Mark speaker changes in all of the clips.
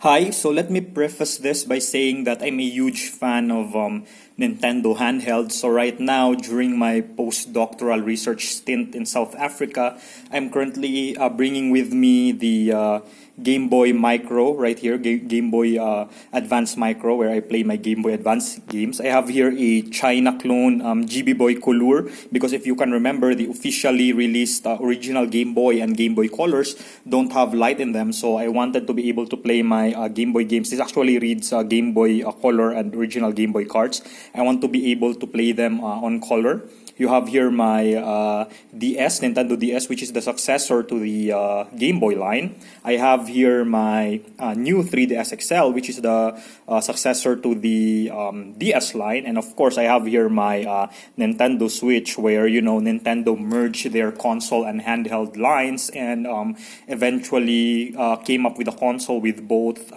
Speaker 1: Hi, so let me preface this by saying that I'm a huge fan of Nintendo handhelds. So right now, during my postdoctoral research stint in South Africa, I'm currently bringing with me the Game Boy Micro right here, Game Boy Advance Micro, where I play my Game Boy Advance games. I have here a China clone GB Boy Color, because if you can remember, the officially released original Game Boy and Game Boy Colors don't have light in them, so I wanted to be able to play my Game Boy games. This actually reads Game Boy Color and original Game Boy cards. I want to be able to play them on color. You have here my DS, Nintendo DS, which is the successor to the Game Boy line. I have here my new 3DS XL, which is the successor to the DS line. And of course, I have here my Nintendo Switch, where, Nintendo merged their console and handheld lines and eventually came up with a console with both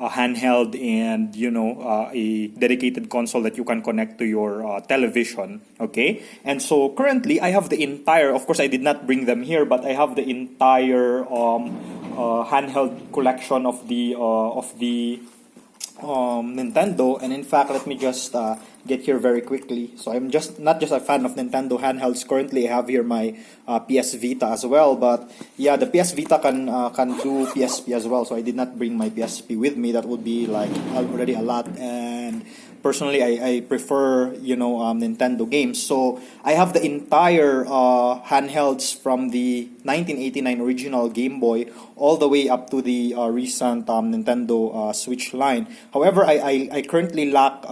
Speaker 1: a handheld and a dedicated console that you can connect to your television. Okay, and so currently I have the entire, of course I did not bring them here, but I have the entire handheld collection of the Nintendo. And in fact, let me just get here very quickly. So I'm just not just a fan of Nintendo handhelds. Currently, I have here my PS Vita as well. But yeah, the PS Vita can do PSP as well. So I did not bring my PSP with me. That would be like already a lot. And personally, I prefer Nintendo games. So I have the entire handhelds from the 1989 original Game Boy all the way up to the recent Nintendo Switch line. However, I currently lack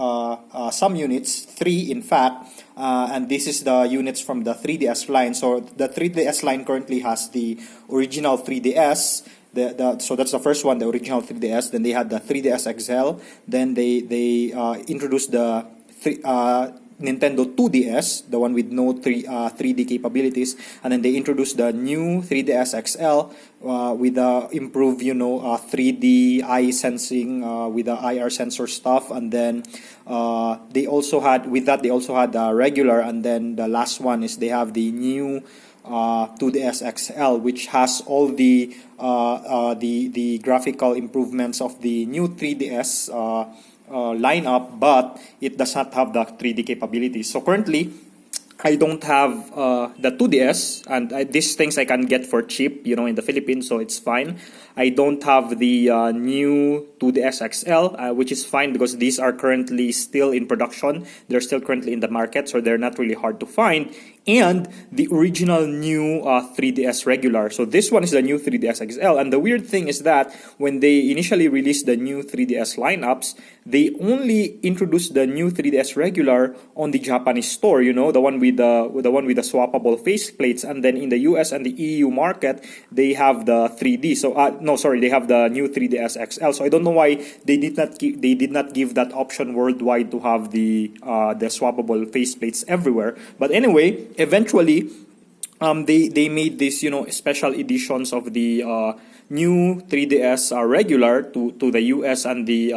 Speaker 1: some units, 3 in fact, and this is the units from the 3DS line. So the 3DS line currently has the original 3DS. So that's the first one, the original 3DS. Then they had the 3DS XL. Then they introduced the Nintendo 2DS, the one with no 3D capabilities, and then they introduced the new 3DS XL with the improved 3D eye sensing with the IR sensor stuff, and then they also had the regular, and then the last one is they have the new 2DS XL, which has all the graphical improvements of the new 3DS lineup, but it does not have the 3D capabilities. So currently, I don't have the 2DS, and these things I can get for cheap, in the Philippines, so it's fine. I don't have the new 2DS XL, which is fine because these are currently still in production. They're still currently in the market, so they're not really hard to find. And the original new 3DS regular. So this one is the new 3DS XL. And the weird thing is that when they initially released the new 3DS lineups, they only introduced the new 3DS regular on the Japanese store. The one with the swappable faceplates. And then in the US and the EU market, they have the 3D. So they have the new 3DS XL. So I don't know why they did not give that option worldwide to have the swappable faceplates everywhere. But anyway, eventually, they made these special editions of the new 3DS regular to the US and the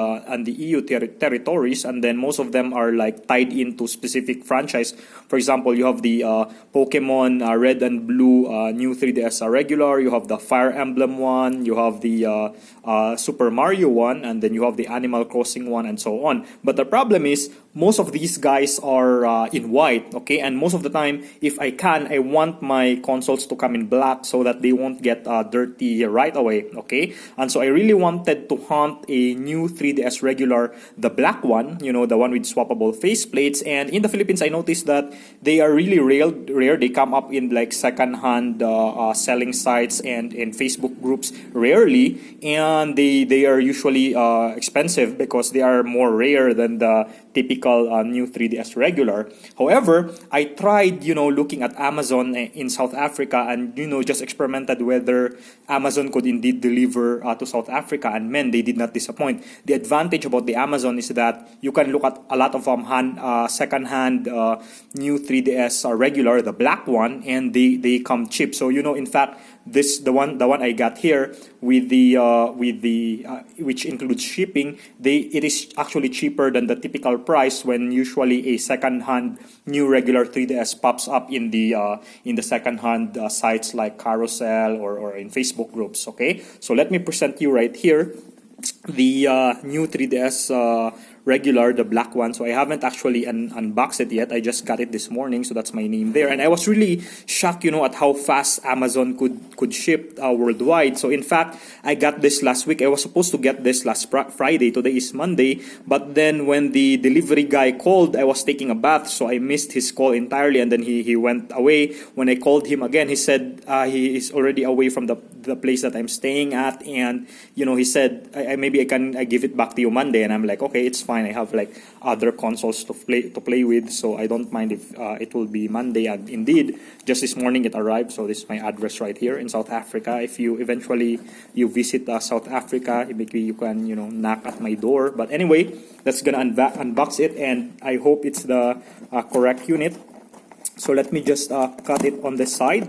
Speaker 1: EU territories, and then most of them are like tied into specific franchise. For example, you have the Pokemon Red and Blue new 3DS regular, you have the Fire Emblem one, you have the Super Mario one, and then you have the Animal Crossing one, and so on. But the problem is, most of these guys are in white, okay? And most of the time, if I want my consoles to come in black so that they won't get dirty right away, okay? And so I really wanted to hunt a new 3DS regular, the black one, the one with swappable faceplates. And in the Philippines, I noticed that they are really rare. They come up in like second-hand selling sites and in Facebook groups rarely, and they are usually expensive because they are more rare than the typical new 3DS regular. However, I tried, looking at Amazon in South Africa and, just experimented whether Amazon could indeed deliver to South Africa, and man, they did not disappoint. The advantage about the Amazon is that you can look at a lot of second-hand new 3DS regular, the black one, and they come cheap. So, in fact, the one I got here with the which includes shipping, it is actually cheaper than the typical price when usually a second-hand new regular 3DS pops up in the second-hand sites like Carousel or in Facebook groups. Okay, so let me present you right here the new 3DS regular, the black one. So I haven't actually unboxed it yet. I just got it this morning, so that's my name there. And I was really shocked, at how fast Amazon could ship worldwide. So in fact, I got this last week. I was supposed to get this last Friday. Today is Monday. But then when the delivery guy called, I was taking a bath, so I missed his call entirely. And then he went away. When I called him again, he said he is already away from the place that I'm staying at. And he said maybe I can give it back to you Monday. And I'm like, okay, it's fine. I have like other consoles to play with, so I don't mind if it will be Monday. And indeed, just this morning it arrived. So this is my address right here in South Africa. If you eventually visit South Africa, maybe you can knock at my door. But anyway, that's gonna unbox it, and I hope it's the correct unit. So let me just cut it on the side.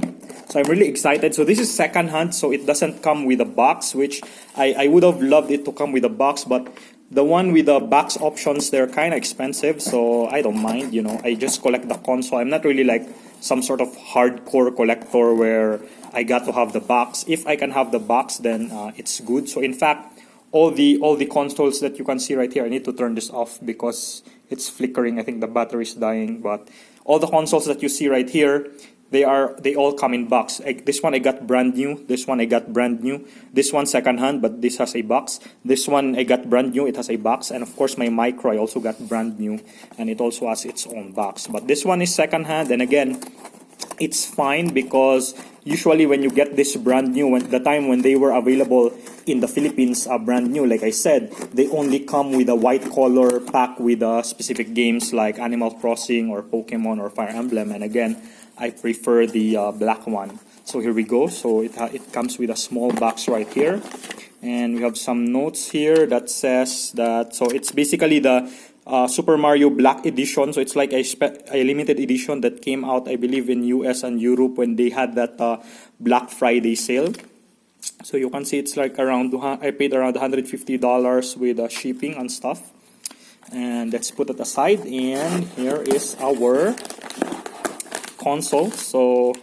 Speaker 1: So I'm really excited. So this is second-hand, so it doesn't come with a box, which I would have loved it to come with a box, but the one with the box options, they're kind of expensive, so I don't mind. I just collect the console. I'm not really like some sort of hardcore collector where I got to have the box. If I can have the box, then it's good. So in fact, all the consoles that you can see right here, I need to turn this off because it's flickering. I think the battery is dying. But all the consoles that you see right here, they all come in box. This one I got brand new. This one I got brand new. This one second hand, but this has a box. This one I got brand new. It has a box. And of course my micro I also got brand new, and it also has its own box. But this one is second hand, and again, it's fine because usually when you get this brand new, the time when they were available in the Philippines, brand new, like I said, they only come with a white color pack with specific games like Animal Crossing or Pokemon or Fire Emblem. And again, I prefer the black one. So here we go. So it comes with a small box right here, and we have some notes here that says that, so it's basically the Super Mario Black Edition. So it's like a limited edition that came out, I believe, in US and Europe when they had that Black Friday sale. So you can see it's like around, I paid around $150 with shipping and stuff. And let's put it aside, and here is our console. So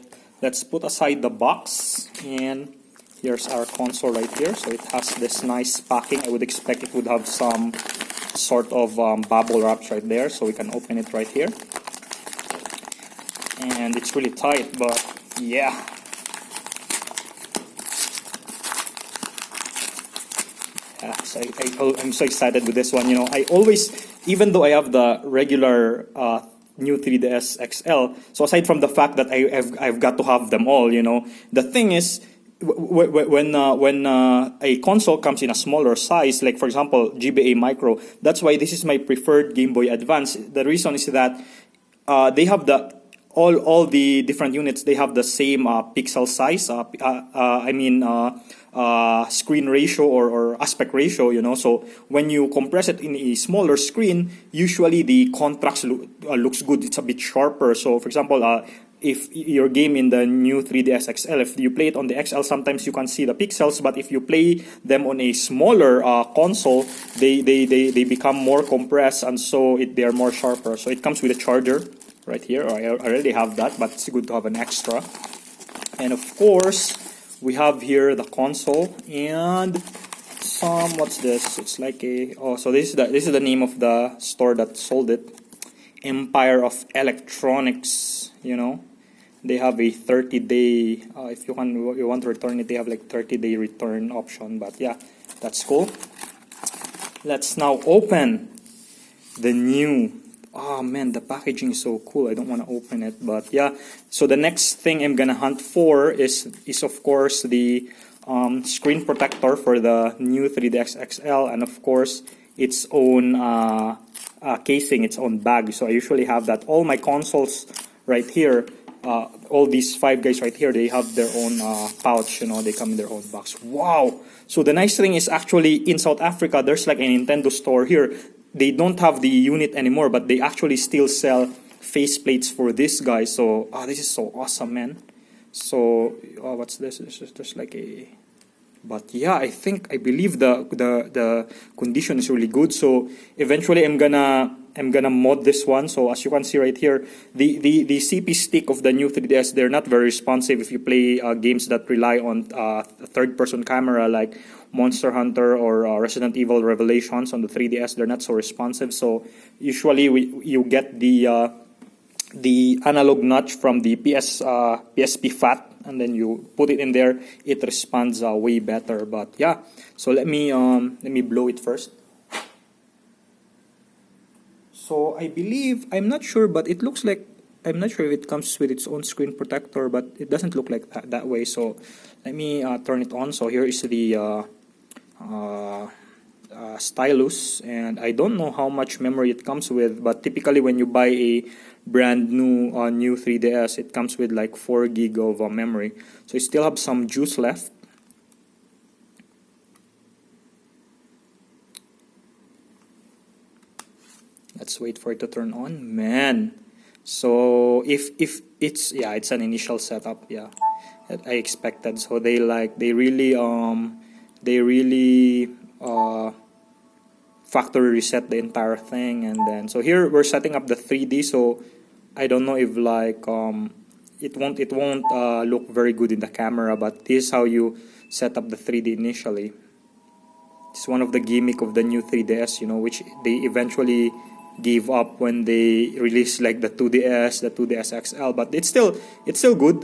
Speaker 1: let's put aside the box, and here's our console right here. So it has this nice packing. I would expect it would have some sort of bubble wraps right there, so we can open it right here. And it's really tight, but yeah. So I'm so excited with this one. I always, even though I have the regular new 3DS XL, so aside from the fact that I've got to have them all, the thing is, when a console comes in a smaller size, like for example GBA Micro, that's why this is my preferred Game Boy Advance. The reason is that they have all the different units, they have the same pixel size, screen ratio or aspect ratio, so when you compress it in a smaller screen, usually the contrast looks good. It's a bit sharper. So for example, if your game in the new 3DS XL, if you play it on the XL, sometimes you can see the pixels, but if you play them on a smaller console, they become more compressed, and so they are more sharper. So it comes with a charger right here. I already have that, but it's good to have an extra. And of course, we have here the console and some, what's this? It's like so this is the name of the store that sold it, Empire of Electronics. They have a 30-day, if you want to return it, they have like 30-day return option. But yeah, that's cool. Let's now open the new. Oh man, the packaging is so cool. I don't want to open it, but yeah. So the next thing I'm gonna hunt for is of course the screen protector for the new 3DS XL, and of course its own casing, its own bag. So I usually have that. All my consoles right here, all these 5 guys right here, they have their own pouch. They come in their own box. Wow! So the nice thing is, actually in South Africa, there's like a Nintendo store here. They don't have the unit anymore, but they actually still sell faceplates for this guy. So this is so awesome, man. So what's this? There's like a, but yeah, I believe the condition is really good. So eventually I'm gonna gonna mod this one. So as you can see right here, the CP stick of the new 3DS, they're not very responsive if you play games that rely on a third-person camera like Monster Hunter or Resident Evil Revelations on the 3DS. They're not so responsive. So usually you get the analog notch from the PSP FAT, and then you put it in there. It responds way better. But yeah, so let me blow it first. So I believe, I'm not sure, but it looks like, I'm not sure if it comes with its own screen protector, but it doesn't look like that way. So let me turn it on. So here is the stylus, and I don't know how much memory it comes with, but typically when you buy a brand new 3DS, it comes with like 4 gig of memory. So it still have some juice left. Let's wait for it to turn on, man. So if it's, yeah, it's an initial setup, yeah, that I expected. So they really factory reset the entire thing, and then so here we're setting up the 3D. So I don't know if like it won't look very good in the camera, but this is how you set up the 3D initially. It's one of the gimmick of the new 3DS, you know, which they eventually gave up when they released like the 2DS, the 2DS XL, but it's still good.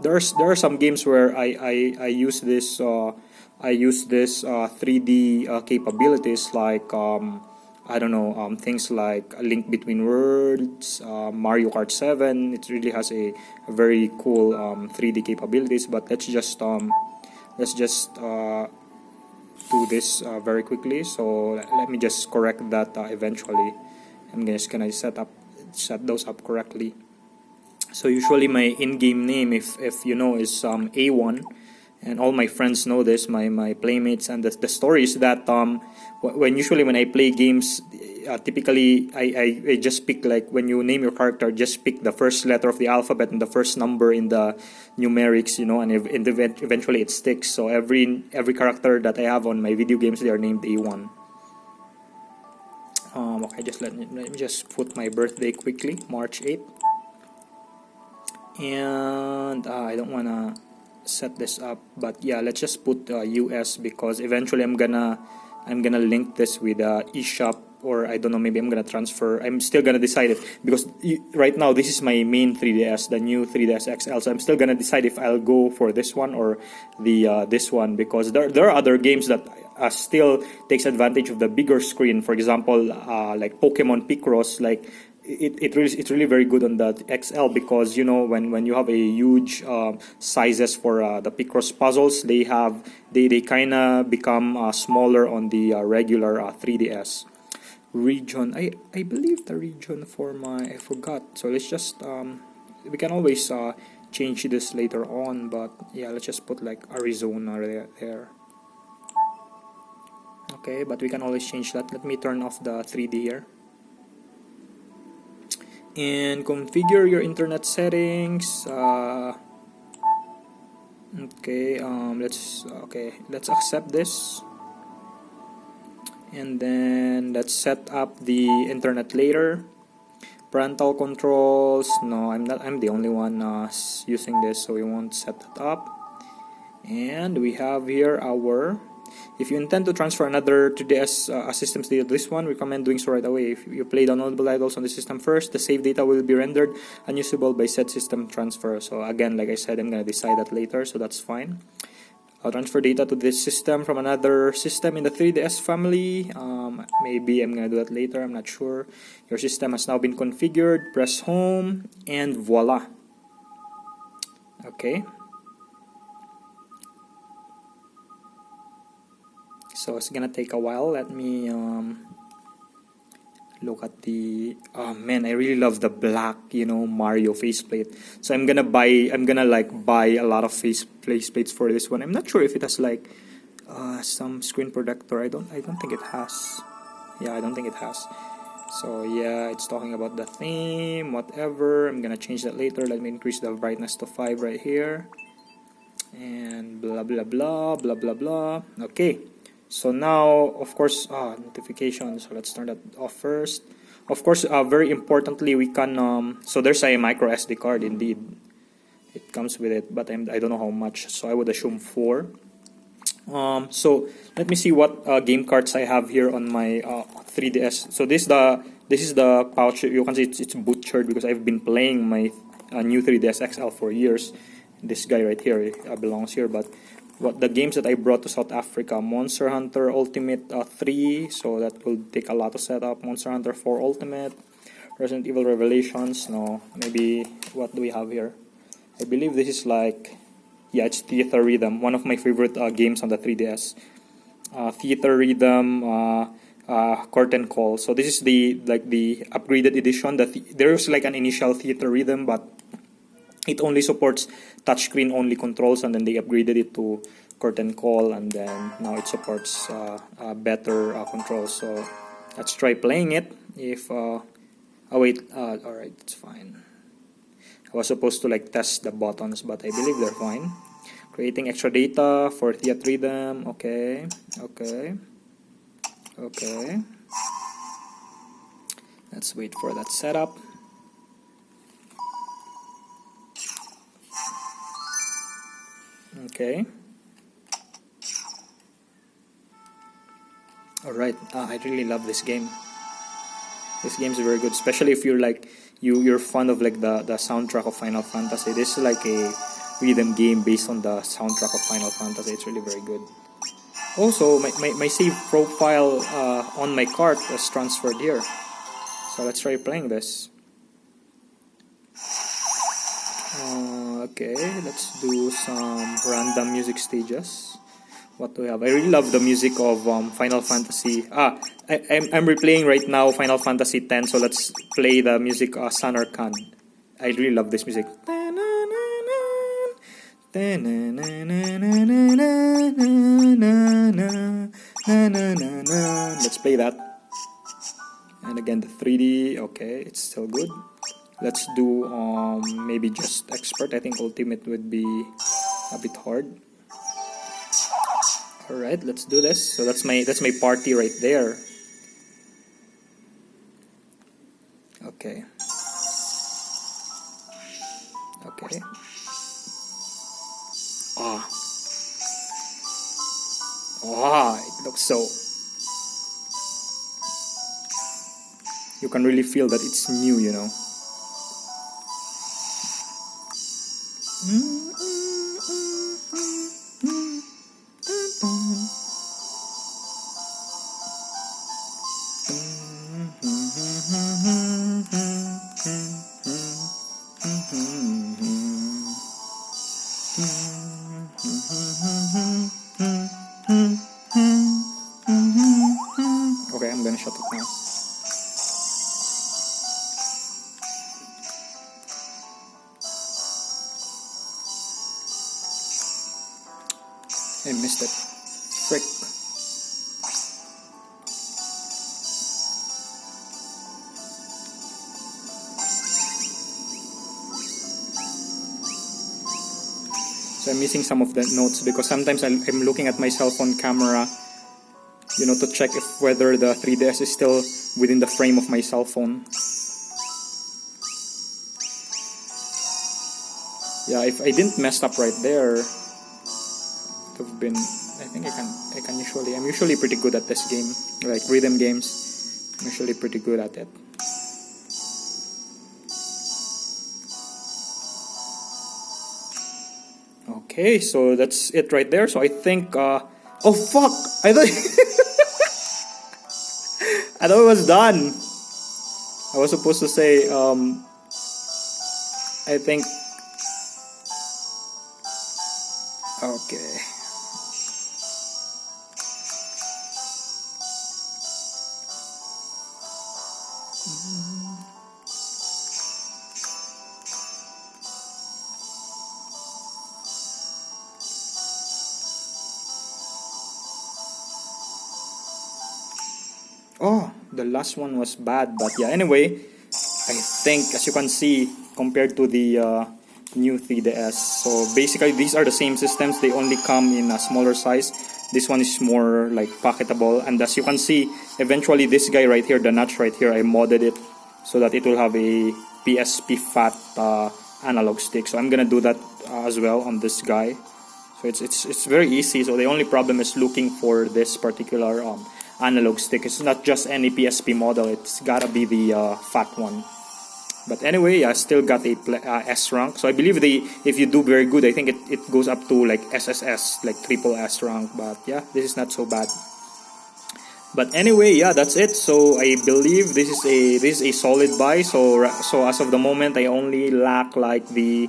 Speaker 1: There are some games where I use this 3D capabilities, like I don't know, things like A Link Between Worlds, Mario Kart 7. It really has a very cool 3D capabilities. But let's just do this very quickly. So let me just correct that eventually. I'm just gonna set those up correctly. So usually my in-game name, if you know, is A1, and all my friends know this, my playmates, and the story is that when I play games, typically I just pick, like when you name your character, just pick the first letter of the alphabet and the first number in the numerics, you know, and eventually it sticks. So every character that I have on my video games, they are named A1. Okay, just let me just put my birthday quickly, March 8th. And I don't wanna set this up, but yeah, let's just put US, because eventually I'm gonna link this with eShop, or I don't know, maybe I'm gonna transfer. I'm still gonna decide it, because right now this is my main 3DS, the new 3DS XL. So I'm still gonna decide if I'll go for this one or the this one, because there are other games that still takes advantage of the bigger screen. For example, like Pokemon Picross, like it's really very good on the XL, because you know when you have a huge sizes for the Picross puzzles, they kind of become smaller on the regular 3DS. Region, I believe the region for I forgot. So let's just we can always change this later on, but yeah, let's just put like Arizona there. Okay, but we can always change that. Let me turn off the 3D here. And configure your internet settings. Okay, let's accept this. And then let's set up the internet later. Parental controls, no, I'm the only one using this, so we won't set that up. And we have here our, if you intend to transfer another 2DS systems data to this one, recommend doing so right away. If you play downloadable titles on the system first, the save data will be rendered unusable by said system transfer. So again, like I said, I'm going to decide that later, so that's fine. I'll transfer data to this system from another system in the 3DS family. Maybe I'm going to do that later, I'm not sure. Your system has now been configured. Press home, and voila. Okay. So it's gonna take a while. Let me look at the, oh man, I really love the black, you know, Mario faceplate. So I'm gonna buy a lot of faceplates for this one. I'm not sure if it has like some screen protector. I don't think it has. Yeah, I don't think it has. So yeah, it's talking about the theme, whatever. I'm gonna change that later. Let me increase the brightness to 5 right here, and blah blah blah blah blah blah. Okay. So now, of course, notifications. So let's turn that off first. Of course, very importantly, we can so there's a micro SD card indeed. It comes with it, but I don't know how much, so I would assume 4. So let me see what game cards I have here on my 3DS. So this is the pouch. You can see it's butchered because I've been playing my new 3DS XL for years. This guy right here belongs here, but what the games that I brought to South Africa: Monster Hunter Ultimate 3, so that will take a lot to set up. Monster Hunter 4 Ultimate, Resident Evil Revelations. No, maybe what do we have here? I believe this is like, yeah, it's Theater Rhythm, one of my favorite games on the 3DS. Theater Rhythm, Curtain Call. So this is the upgraded edition. There's like an initial Theater Rhythm, but it only supports touchscreen only controls, and then they upgraded it to Curtain Call, and then now it supports better controls. So let's try playing it. If oh wait, all right, it's fine. I was supposed to like test the buttons, but I believe they're fine. Creating extra data for Theater Rhythm. Okay. Let's wait for that setup. Okay. Alright, I really love this game. This game is very good, especially if you're like you're fond of like the soundtrack of Final Fantasy. This is like a rhythm game based on the soundtrack of Final Fantasy. It's really very good. Also, my save profile on my cart was transferred here. So let's try playing this. Okay, let's do some random music stages. What do we have? I really love the music of Final Fantasy. I'm replaying right now Final Fantasy X, so let's play the music Sanar Khan. I really love this music. Let's play that. And again, the 3D. Okay, it's still good. Let's do maybe just expert. I think ultimate would be a bit hard. All right, let's do this. So that's my party right there. Okay. It looks so. You can really feel that it's new, you know. Okay, I'm gonna shut it now. I missed it. Frick. So I'm missing some of the notes because sometimes I'm looking at my cell phone camera, you know, to check if whether the 3DS is still within the frame of my cell phone. Yeah, if I didn't mess up right there, it would have been. I think I'm usually pretty good at this game, like rhythm games. I'm usually pretty good at it. Okay, so that's it right there. So I think. Oh fuck! I thought. I thought it was done. I was supposed to say. I think. Okay. Oh, the last one was bad, but yeah, anyway, I think as you can see, compared to the new 3DS, so basically these are the same systems, they only come in a smaller size. This one is more like pocketable, and as you can see, eventually this guy right here, the notch right here, I modded it so that it will have a PSP fat analog stick. So I'm gonna do that as well on this guy. So it's very easy. So the only problem is looking for this particular analog stick. It's not just any PSP model. It's gotta be the fat one. But anyway, I still got a S rank. So I believe if you do very good, I think it goes up to like SSS, like triple S rank. But yeah, this is not so bad. But anyway, yeah, that's it. So I believe this is a solid buy. So as of the moment, I only lack like the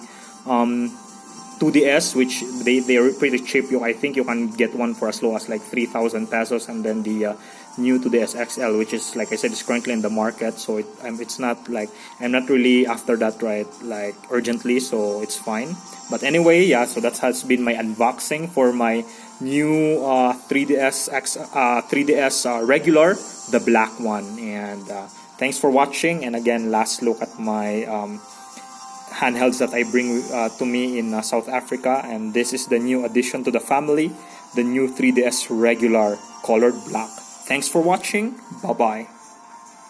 Speaker 1: 2DS, which they're pretty cheap. I think you can get one for as low as like 3,000 pesos, and then the new 2DS XL, which is, like I said, is currently in the market. So it's not like I'm not really after that right like urgently, so it's fine. But anyway, yeah, so that has been my unboxing for my new 3DS regular, the black one. And thanks for watching. And again, last look at my handhelds that I bring to me in South Africa, and this is the new addition to the family, the new 3DS regular colored black. Thanks for watching. Bye bye.